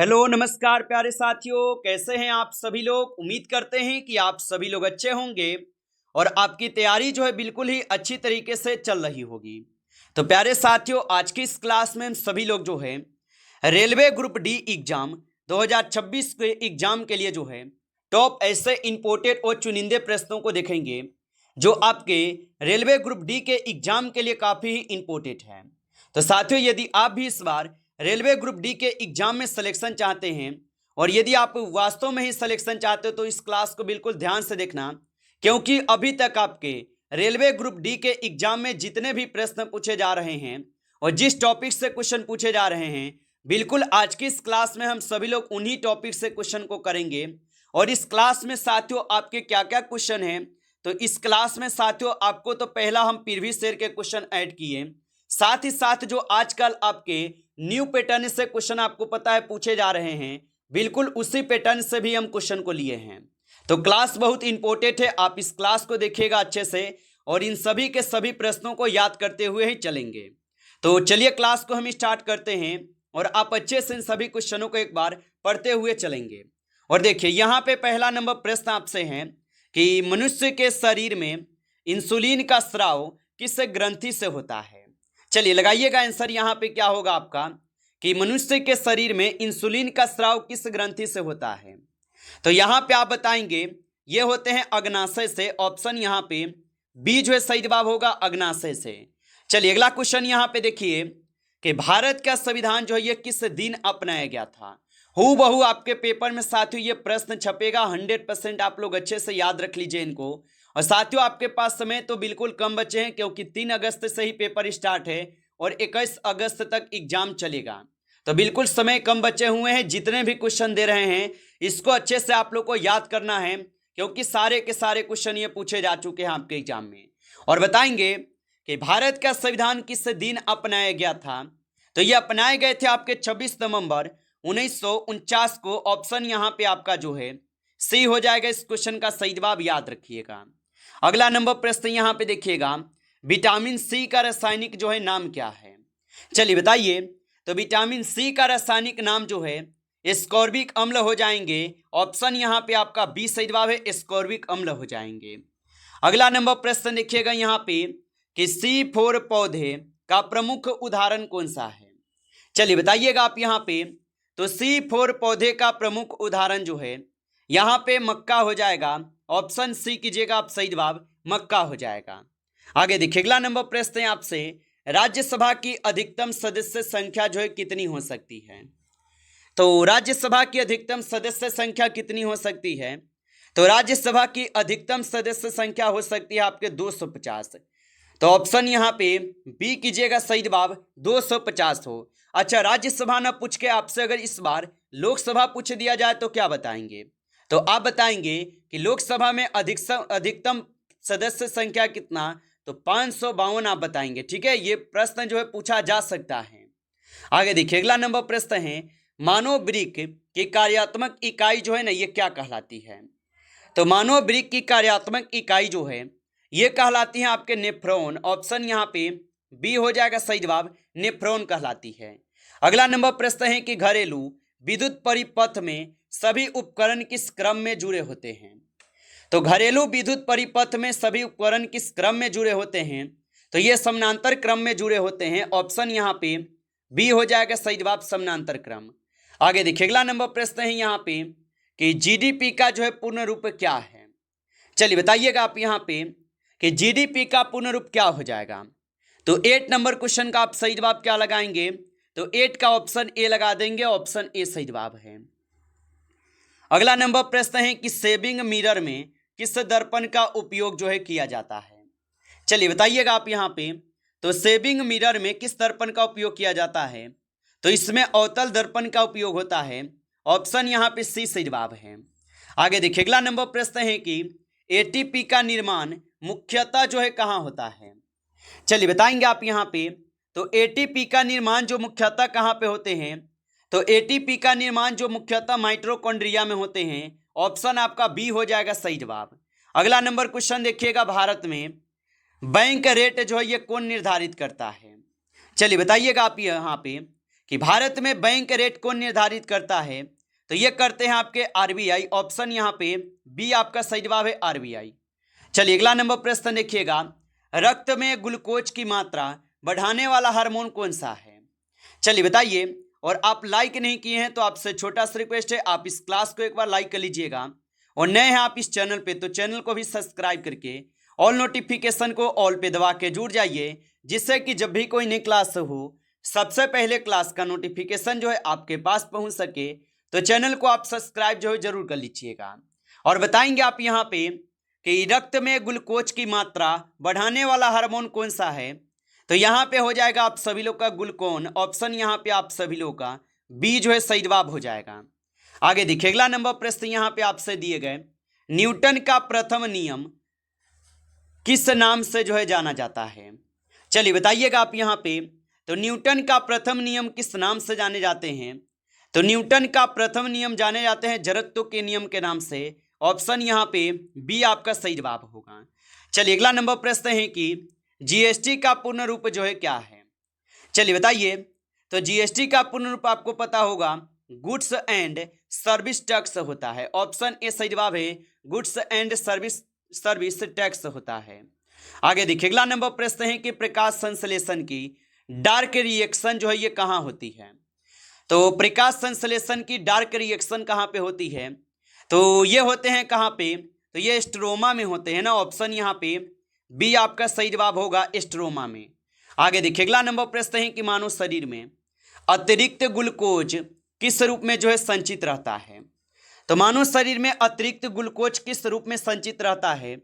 Hello नमस्कार प्यारे साथियों, कैसे हैं आप सभी लोग। उम्मीद करते हैं कि आप सभी लोग अच्छे होंगे और आपकी तैयारी जो है बिल्कुल ही अच्छी तरीके से चल रही होगी। तो प्यारे साथियों, आज की इस क्लास में हम सभी लोग जो है रेलवे ग्रुप डी एग्जाम 2026 के एग्जाम के लिए जो है टॉप ऐसे इंपोर्टेड और चुनिंदे प्रश्नों को देखेंगे जो आपके रेलवे ग्रुप डी के एग्जाम के लिए काफ़ी ही इंपोर्टेंट है। तो साथियों, यदि आप भी इस बार रेलवे ग्रुप डी के एग्जाम में सिलेक्शन चाहते हैं और यदि आप वास्तव में ही सिलेक्शन चाहते हो तो इस क्लास को बिल्कुल ध्यान से देखना, क्योंकि अभी तक आपके रेलवे ग्रुप डी के एग्जाम में जितने भी प्रश्न पूछे जा रहे हैं और जिस टॉपिक से क्वेश्चन पूछे जा रहे हैं, बिल्कुल आज की इस क्लास में हम सभी लोग उन्हीं टॉपिक से क्वेश्चन को करेंगे। और इस क्लास में साथियों आपके क्या क्या क्वेश्चन हैं, तो इस क्लास में साथियों आपको तो पहला हम प्रीवियस ईयर के क्वेश्चन ऐड किए, साथ ही साथ जो आजकल आपके न्यू पैटर्न से क्वेश्चन आपको पता है पूछे जा रहे हैं, बिल्कुल उसी पैटर्न से भी हम क्वेश्चन को लिए हैं। तो क्लास बहुत इंपॉर्टेंट है, आप इस क्लास को देखिएगा अच्छे से और इन सभी के सभी प्रश्नों को याद करते हुए ही चलेंगे। तो चलिए क्लास को हम स्टार्ट करते हैं और आप अच्छे से इन सभी क्वेश्चनों को एक बार पढ़ते हुए चलेंगे। और देखिए यहाँ पे पहला नंबर प्रश्न आपसे है कि मनुष्य के शरीर में इंसुलिन का स्राव किस ग्रंथि से होता है। चलिए लगाइएगा आंसर यहाँ पे क्या होगा आपका कि मनुष्य के शरीर में इंसुलिन का स्राव किस ग्रंथि से होता है। तो यहाँ पे आप बताएंगे ये होते हैं अग्नाशय से। ऑप्शन यहाँ पे बी जो है सही जवाब होगा, अग्नाशय से। चलिए अगला क्वेश्चन यहाँ पे देखिए कि भारत का संविधान जो है ये किस दिन अपनाया गया था। हूबहू आपके पेपर में साथियों ये प्रश्न छपेगा, 100% आप लोग अच्छे से याद रख लीजिए इनको। और साथियों आपके पास समय तो बिल्कुल कम बचे हैं, क्योंकि 3 अगस्त से ही पेपर स्टार्ट है और 21 अगस्त तक एग्जाम चलेगा। तो बिल्कुल समय कम बचे हुए हैं। जितने भी क्वेश्चन दे रहे हैं इसको अच्छे से आप लोग को याद करना है, क्योंकि सारे के सारे क्वेश्चन ये पूछे जा चुके हैं आपके एग्जाम में। और बताएंगे कि भारत का संविधान किस दिन अपनाया गया था। तो ये अपनाए गए थे आपके 26 नवंबर 1949 को। ऑप्शन यहाँ पे आपका जो है सी हो जाएगा इस क्वेश्चन का सही जवाब, याद रखिएगा। अगला नंबर प्रश्न यहाँ पे देखिएगा, विटामिन सी का रासायनिक जो है नाम क्या है। चलिए बताइए। तो विटामिन सी का रासायनिक नाम जो है एस्कॉर्बिक अम्ल हो जाएंगे। ऑप्शन यहाँ पे आपका बी सही जवाब है, एस्कॉर्बिक अम्ल हो जाएंगे। अगला नंबर प्रश्न देखिएगा यहाँ पे कि C4 पौधे का प्रमुख उदाहरण कौन सा है। चलिए बताइएगा आप यहाँ पे। तो C4 पौधे का प्रमुख उदाहरण जो है यहाँ पे मक्का हो जाएगा। ऑप्शन सी कीजिएगा आप, सही जवाब मक्का हो जाएगा। आगे देखिए अगला नंबर प्रश्न है आपसे, राज्यसभा की अधिकतम सदस्य संख्या जो है कितनी हो सकती है। तो राज्यसभा की अधिकतम सदस्य संख्या कितनी हो सकती है। तो राज्यसभा की अधिकतम सदस्य संख्या हो सकती है आपके 250। तो ऑप्शन यहाँ पे बी कीजिएगा, सही जवाब 250 हो। अच्छा, राज्यसभा ना पूछ के आपसे अगर इस बार लोकसभा पूछ दिया जाए तो क्या बताएंगे। तो आप बताएंगे कि लोकसभा में अधिकतम सदस्य संख्या कितना, तो 552 आप बताएंगे। ठीक है, ये प्रश्न जो है पूछा जा सकता है। आगे देखिए अगला नंबर प्रश्न है, मानव वृक्क की कार्यात्मक इकाई जो है ना ये क्या कहलाती है। तो मानव वृक्क की कार्यात्मक इकाई जो है ये कहलाती है आपके नेफ्रॉन। ऑप्शन यहाँ पे बी हो जाएगा सही जवाब, नेफ्रॉन कहलाती है। अगला नंबर प्रश्न है कि घरेलू विद्युत परिपथ में सभी उपकरण किस क्रम में जुड़े होते हैं। तो घरेलू विद्युत परिपथ में सभी उपकरण किस क्रम में जुड़े होते हैं। तो ये समानांतर क्रम में जुड़े होते हैं। ऑप्शन यहाँ पे बी हो जाएगा सही जवाब, समानांतर क्रम। आगे देखिए अगला नंबर प्रश्न है यहाँ पे कि जीडीपी का जो है पूर्ण रूप क्या है। चलिए बताइएगा आप यहाँ पे कि जीडीपी का पूर्ण रूप क्या हो जाएगा। तो 8 नंबर क्वेश्चन का आप सही जवाब क्या लगाएंगे। तो 8 का ऑप्शन ए लगा देंगे, ऑप्शन ए सही जवाब है। अगला नंबर प्रश्न है कि सेविंग मिरर में किस दर्पण का उपयोग जो है किया जाता है। चलिए बताइएगा आप यहाँ पे। तो सेविंग मिरर में किस दर्पण का उपयोग किया जाता है। तो इसमें अवतल दर्पण का उपयोग होता है। ऑप्शन यहाँ पे सी सही जवाब है। आगे देखिए अगला नंबर प्रश्न है कि एटीपी का निर्माण मुख्यतः जो है कहाँ होता है। चलिए बताएंगे आप यहाँ पे। तो एटीपी का निर्माण जो मुख्यतः कहाँ पे होते हैं। तो एटीपी का निर्माण जो मुख्यतः माइटोकॉन्ड्रिया में होते हैं। ऑप्शन आपका बी हो जाएगा सही जवाब। अगला नंबर क्वेश्चन देखिएगा, भारत में बैंक रेट जो है ये कौन निर्धारित करता है। चलिए बताइएगा आप यहाँ पे कि भारत में बैंक रेट कौन निर्धारित करता है, तो ये करते हैं आपके आरबीआई। ऑप्शन यहाँ पे बी आपका सही जवाब है आरबीआई। चलिए अगला नंबर प्रश्न देखिएगा, रक्त में ग्लूकोज की मात्रा बढ़ाने वाला हार्मोन कौन सा है? चलिए बताइए। और आप लाइक नहीं किए हैं तो आपसे छोटा सा रिक्वेस्ट है, आप इस क्लास को एक बार लाइक कर लीजिएगा, और नए हैं आप इस चैनल पे तो चैनल को भी सब्सक्राइब करके ऑल नोटिफिकेशन को ऑल पे दबा के जुड़ जाइए, जिससे कि जब भी कोई नई क्लास हो सबसे पहले क्लास का नोटिफिकेशन जो है आपके पास पहुंच सके। तो चैनल को आप सब्सक्राइब जो है जरूर कर लीजिएगा। और बताएंगे आप यहाँ पे कि रक्त में ग्लूकोज की मात्रा बढ़ाने वाला हार्मोन कौन सा है, तो यहाँ पे हो जाएगा आप सभी लोग का ग्लूकोन। ऑप्शन यहाँ पे आप सभी लोग का बी जो है सही जवाब हो जाएगा। आगे देखिए अगला नंबर प्रश्न यहाँ पे आपसे दिए गए, न्यूटन का प्रथम नियम किस नाम से जो है जाना जाता है? चलिए बताइएगा आप यहाँ पे। तो न्यूटन का प्रथम नियम किस नाम से जाने जाते हैं? तो न्यूटन का प्रथम नियम जाने जाते हैं जड़त्व के नियम के नाम से। ऑप्शन यहाँ पे बी आपका सही जवाब होगा। चलिए अगला नंबर प्रश्न है कि जीएसटी का पूर्ण रूप जो है क्या है? चलिए बताइए। तो जीएसटी का पूर्ण रूप आपको पता होगा गुड्स एंड सर्विस टैक्स होता है। ऑप्शन ए सही जवाब है, गुड्स एंड सर्विस टैक्स होता है। आगे देखिए अगला नंबर प्रश्न है कि प्रकाश संश्लेषण की डार्क रिएक्शन जो है ये कहाँ होती है? तो प्रकाश संश्लेषण की डार्क रिएक्शन कहाँ पे होती है? तो ये होते हैं कहाँ पे? तो ये स्ट्रोमा में होते हैं ना। ऑप्शन यहाँ पे बी आपका सही जवाब होगा, स्ट्रोमा में। आगे देखिए अगला नंबर प्रश्न है कि मानव शरीर में अतिरिक्त ग्लूकोज किस रूप में जो है संचित रहता है? तो मानव शरीर में अतिरिक्त ग्लूकोज किस रूप में संचित रहता है?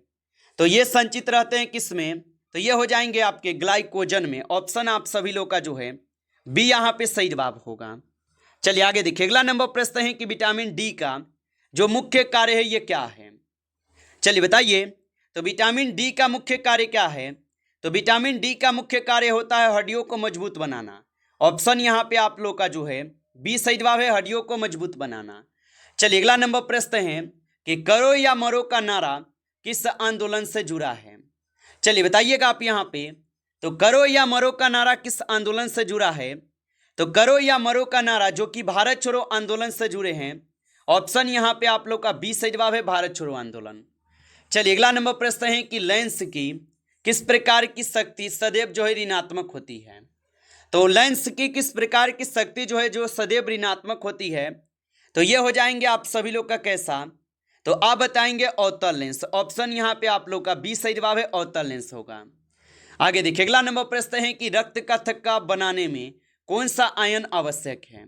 तो ये संचित रहते हैं किस में? तो ये हो जाएंगे आपके ग्लाइकोजन में। ऑप्शन आप सभी लोग का जो है बी यहाँ पे सही जवाब होगा। चलिए आगे देखिए अगला नंबर प्रश्न है कि विटामिन डी का जो मुख्य कार्य है ये क्या है? चलिए बताइए। तो विटामिन डी का मुख्य कार्य क्या है? तो विटामिन डी का मुख्य कार्य होता है हड्डियों को मजबूत बनाना। ऑप्शन यहाँ पे आप लोग का जो है बी सही जवाब है, हड्डियों को मजबूत बनाना। चलिए अगला नंबर प्रश्न है कि करो या मरो का नारा किस आंदोलन से जुड़ा है? चलिए बताइएगा आप यहाँ पे। तो करो या मरो का नारा किस आंदोलन से जुड़ा है? तो करो या मरो का नारा जो कि भारत छोड़ो आंदोलन से जुड़े हैं। ऑप्शन यहाँ पे आप लोग का बी सही जवाब है, भारत छोड़ो आंदोलन। चलिए अगला नंबर प्रश्न है कि लेंस की किस प्रकार की शक्ति सदैव जो है ऋणात्मक होती है? तो लेंस की किस प्रकार की शक्ति जो है जो सदैव ऋणात्मक होती है? तो ये हो जाएंगे आप सभी लोग का कैसा? तो आप बताएंगे अवतल लेंस। ऑप्शन यहाँ पे आप लोग का बी सही जवाब है, अवतल लेंस होगा। आगे देखिए अगला नंबर प्रश्न है कि रक्त का थक्का बनाने में कौन सा आयन आवश्यक है?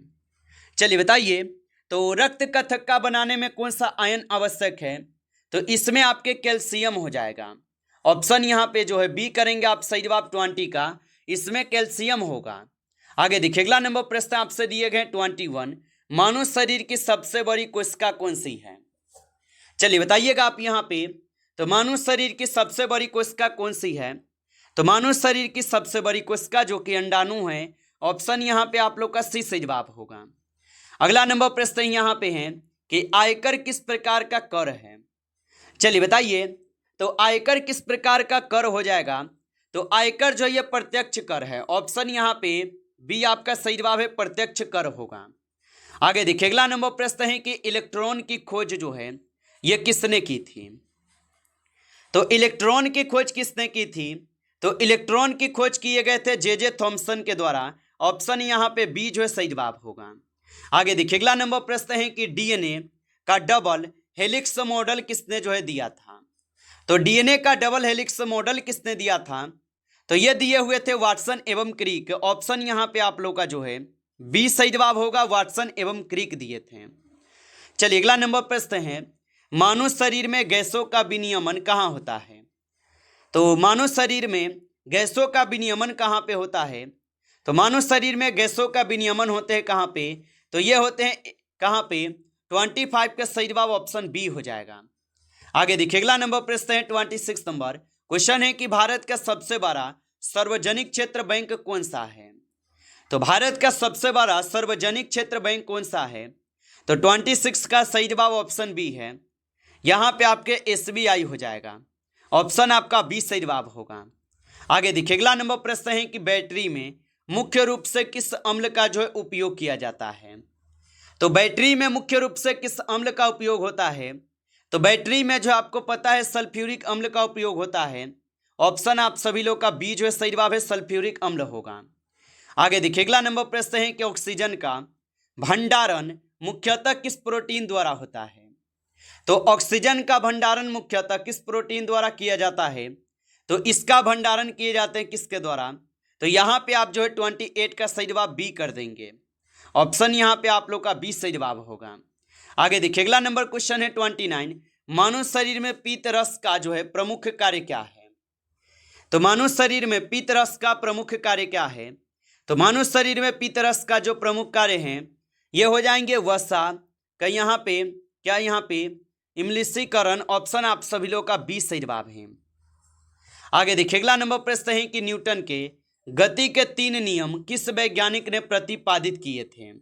चलिए बताइए। तो रक्त का थक्का बनाने में कौन सा आयन आवश्यक है? तो इसमें आपके कैल्शियम हो जाएगा। ऑप्शन यहाँ पे जो है बी करेंगे आप सही जवाब 20 का, इसमें कैल्शियम होगा। आगे देखिए अगला नंबर प्रश्न आपसे दिए गए 21, मानव शरीर की सबसे बड़ी कोशिका कौन सी है? चलिए बताइएगा आप यहाँ पे। तो मानव शरीर की सबसे बड़ी कोशिका कौन सी है? तो मानव शरीर की सबसे बड़ी कोशिका जो कि अंडाणु है। ऑप्शन यहाँ पे आप लोग का सी सही जवाब होगा। अगला नंबर प्रश्न यहाँ पे है कि आयकर किस प्रकार का कर है? चलिए बताइए। तो आयकर किस प्रकार का कर हो जाएगा? तो आयकर जो ये प्रत्यक्ष कर है। ऑप्शन यहाँ पे बी आपका सही जवाब है, प्रत्यक्ष कर होगा। आगे देखिए अगला नंबर प्रश्न है कि इलेक्ट्रॉन की खोज जो है ये किसने की थी? तो इलेक्ट्रॉन की खोज किसने की थी? तो इलेक्ट्रॉन की खोज किए गए थे जे थॉमसन के द्वारा। ऑप्शन यहाँ पे बी जो है सही जवाब होगा। आगे देखिए अगला नंबर प्रश्न है कि डीएनए का डबल हेलिक्स मॉडल किसने जो है दिया था? तो डीएनए का डबल हेलिक्स मॉडल किसने दिया था? तो ये दिए हुए थे वाटसन एवं क्रिक। ऑप्शन यहाँ पे आप लोग का जो है बी सही जवाब होगा, वाटसन एवं क्रिक दिए थे। चलिए अगला नंबर प्रश्न है मानव शरीर में गैसों का विनियमन कहाँ होता है? तो मानव शरीर में गैसों का विनियमन कहाँ पे होता है? तो मानव शरीर में गैसों का विनियमन होते हैं कहाँ पे? तो ये होते हैं कहाँ पे? 25 का सही जवाब ऑप्शन बी हो जाएगा। आगे देखिए अगला नंबर प्रश्न है 26 नंबर क्वेश्चन है कि भारत का सबसे बड़ा सार्वजनिक क्षेत्र बैंक कौन सा है? तो भारत का सबसे बड़ा सार्वजनिक क्षेत्र बैंक कौन सा है? तो 26 का सही जवाब ऑप्शन बी है। यहाँ पे आपके एसबीआई हो जाएगा। ऑप्शन आपका बी सही जवाब होगा। आगे देखिए अगला नंबर प्रश्न है कि बैटरी में मुख्य रूप से किस अम्ल का जो है उपयोग किया जाता है? तो बैटरी में मुख्य रूप से किस अम्ल का उपयोग होता है? तो बैटरी में जो आपको पता है सल्फ्यूरिक अम्ल का उपयोग होता है। ऑप्शन आप सभी लोग का बी जो है सही जवाब है, सल्फ्यूरिक अम्ल होगा। आगे देखिए अगला नंबर प्रश्न है कि ऑक्सीजन का भंडारण मुख्यतः किस प्रोटीन द्वारा होता है? तो ऑक्सीजन का भंडारण मुख्यतः किस प्रोटीन द्वारा किया जाता है? तो इसका भंडारण किए जाते हैं किसके द्वारा? तो यहाँ पे आप जो है 28 का सही जवाब बी कर देंगे। ऑप्शन यहाँ पे आप लोग का बी सही जवाब होगा। आगे देखिए अगला नंबर क्वेश्चन है 29, मानव शरीर में पीत रस का जो है प्रमुख कार्य क्या है? तो मानव शरीर में पीत रस का प्रमुख कार्य क्या है? तो मानव शरीर में पीत रस का जो प्रमुख कार्य है ये हो जाएंगे वसा का, यहाँ पे क्या, यहाँ पे इम्लिशीकरण। ऑप्शन आप सभी लोग का बी सही जवाब है। आगे देखिए अगला नंबर प्रश्न है कि न्यूटन के गति के 3 नियम किस वैज्ञानिक ने प्रतिपादित किए थे?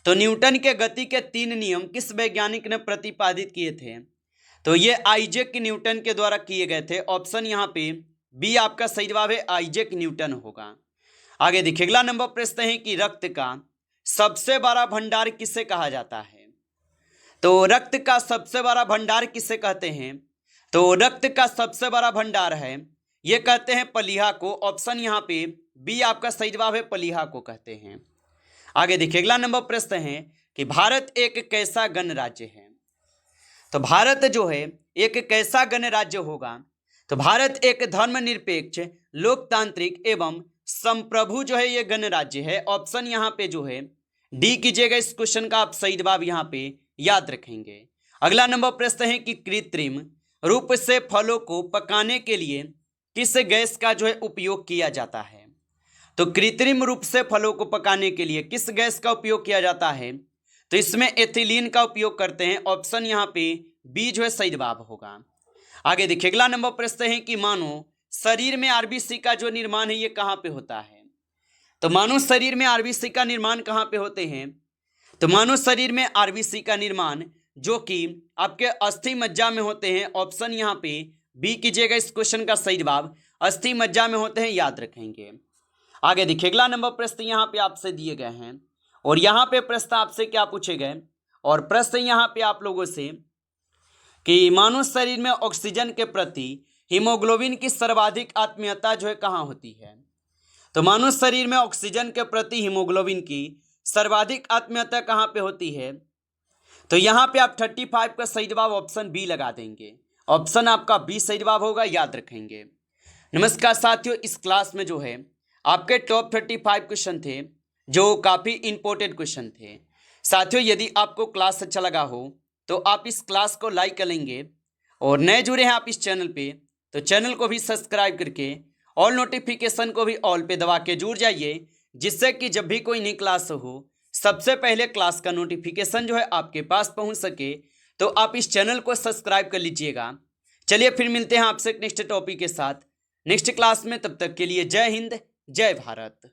तो न्यूटन के गति के 3 नियम किस वैज्ञानिक ने प्रतिपादित किए थे? तो ये आइजैक न्यूटन के द्वारा किए गए थे। ऑप्शन यहाँ पे बी आपका सही जवाब है, आइजैक न्यूटन होगा। आगे देखिए अगला नंबर प्रश्न है कि रक्त का सबसे बड़ा भंडार किसे कहा जाता है? तो रक्त का सबसे बड़ा भंडार किसे कहते हैं? तो रक्त का सबसे बड़ा भंडार है ये कहते हैं प्लीहा को। ऑप्शन यहाँ पे बी आपका सही जवाब है, प्लीहा को कहते हैं। आगे देखिए अगला नंबर प्रश्न है कि भारत एक कैसा गणराज्य है? तो भारत जो है एक कैसा गणराज्य होगा? तो भारत एक धर्मनिरपेक्ष, लोकतांत्रिक एवं संप्रभु जो है ये गणराज्य है। ऑप्शन यहाँ पे जो है डी कीजिएगा। इस क्वेश्चन का आप सही जवाब यहाँ पे याद रखेंगे। अगला नंबर प्रश्न है कि कृत्रिम रूप से फलों को पकाने के लिए किस गैस का जो है उपयोग किया जाता है? तो कृत्रिम रूप से फलों को पकाने के लिए किस गैस का उपयोग किया जाता है? तो इसमें एथिलीन का उपयोग करते हैं। ऑप्शन यहाँ पे बी जो है सही जवाब होगा। आगे देखिए अगला नंबर प्रश्न है कि मानो शरीर में आरबीसी का जो निर्माण है ये कहाँ पे होता है? तो मानव शरीर में आरबीसी का निर्माण कहाँ पे होते हैं? तो मानव शरीर में आरबीसी का निर्माण जो कि आपके अस्थि मज्जा में होते हैं। ऑप्शन यहाँ पे बी कीजिएगा। इस क्वेश्चन का सही जवाब अस्थि मज्जा में होते हैं, याद रखेंगे। आगे देखिए अगला नंबर प्रश्न यहाँ पे आपसे दिए गए हैं और यहाँ पे प्रश्न आपसे क्या पूछे गए और प्रश्न यहाँ पे आप लोगों से कि मानव शरीर में ऑक्सीजन के प्रति हीमोग्लोबिन की सर्वाधिक आत्मीयता जो है कहाँ होती है? तो मानव शरीर में ऑक्सीजन के प्रति हीमोग्लोबिन की सर्वाधिक आत्मीयता कहाँ पे होती है? तो यहाँ पे आप 35 का सही जवाब ऑप्शन बी लगा देंगे। ऑप्शन आपका बी सही जवाब होगा, याद रखेंगे। नमस्कार साथियों, इस क्लास में जो है आपके टॉप 35 क्वेश्चन थे जो काफ़ी इंपॉर्टेंट क्वेश्चन थे। साथियों यदि आपको क्लास अच्छा लगा हो तो आप इस क्लास को लाइक कर लेंगे और नए जुड़े हैं आप इस चैनल पे तो चैनल को भी सब्सक्राइब करके ऑल नोटिफिकेशन को भी ऑल पे दबा के जुड़ जाइए, जिससे कि जब भी कोई नई क्लास हो सबसे पहले क्लास का नोटिफिकेशन जो है आपके पास पहुंच सके। तो आप इस चैनल को सब्सक्राइब कर लीजिएगा। चलिए फिर मिलते हैं आपसे नेक्स्ट टॉपिक के साथ नेक्स्ट क्लास में। तब तक के लिए जय हिंद, जय भारत।